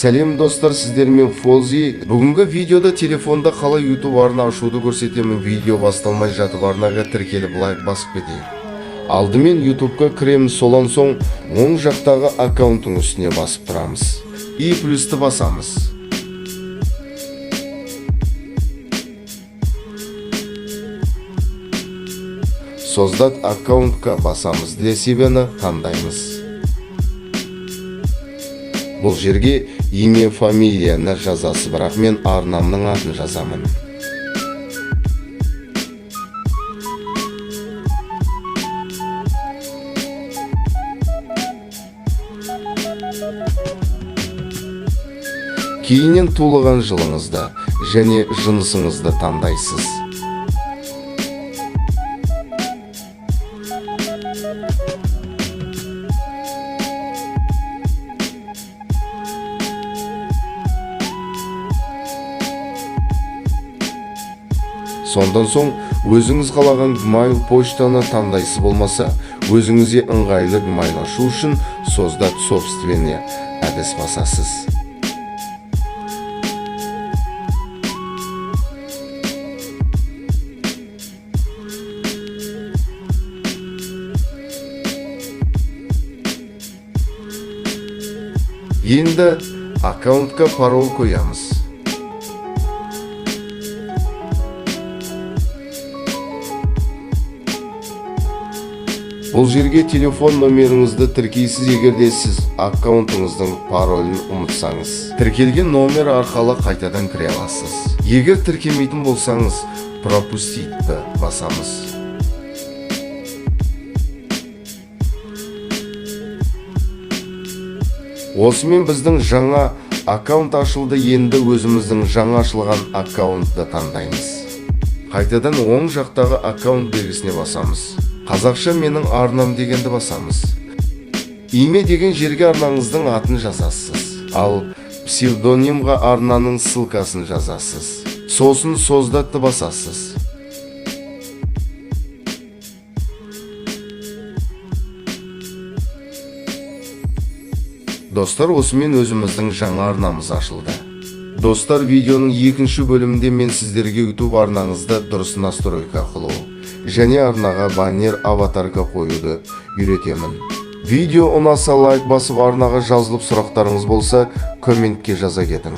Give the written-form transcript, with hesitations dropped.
Сәлем достар, сіздермен Фолзи. Бүгінгі видеода телефонда қалай YouTube арна ашуды көрсетемін. Видео басталмай жатып арнаға тіркеліп лайк басып кетейік. Алдымен YouTube'ға кіреміз, солан соң оң жақтағы аккаунттың үстіне басып тұрамыз. И плюсті басамыз. Создат аккаунтқа басамыз. Для себені таңдаймыз. Бұл жерге имя, фамилияны жазасы, бірақ мен арнамның атын жазамын. Кейіннен туылған жылыңызды және жынысыңызды таңдайсыз. Сондан соң өзіңіз қалаған Gmail почтаны таңдайсыз, болмаса өзіңізге ыңғайлы Gmail ашу үшін создат собственный әдіс басасыз. Енді аккаунтқа пароль қоямыз. Бұл жерге телефон номеріңізді тіркейсіз, егерде сіз аккаунтыңыздың паролін ұмытсаңыз. Тіркелген номер арқылы қайтадан кіре аласыз. Егер тіркемейтін болсаңыз, пропуститті басамыз. Осымен біздің жаңа аккаунт ашылды. Енді өзіміздің жаңа ашылған аккаунтты таңдаймыз. Қайтадан оң жақтағы аккаунт белгісіне басамыз. Қазақша менің арнам дегенді басамыз. Имя деген жерге арнаңыздың атын жазасыз. Ал псевдонимға арнаның ссылкасын жазасыз. Сосын создатты басасыз. Достар, осымен өзіміздің жаңа арнамыз ашылды. Достар, видеоның екінші бөлімінде мен сіздерге YouTube арнаңызды дұрыс настройка қылу және арнаға баннер, аватарка қоюды үйретемін. Видео ұнаса лайк басып, арнаға жазылып сұрақтарыңыз болса комментке жаза кетің.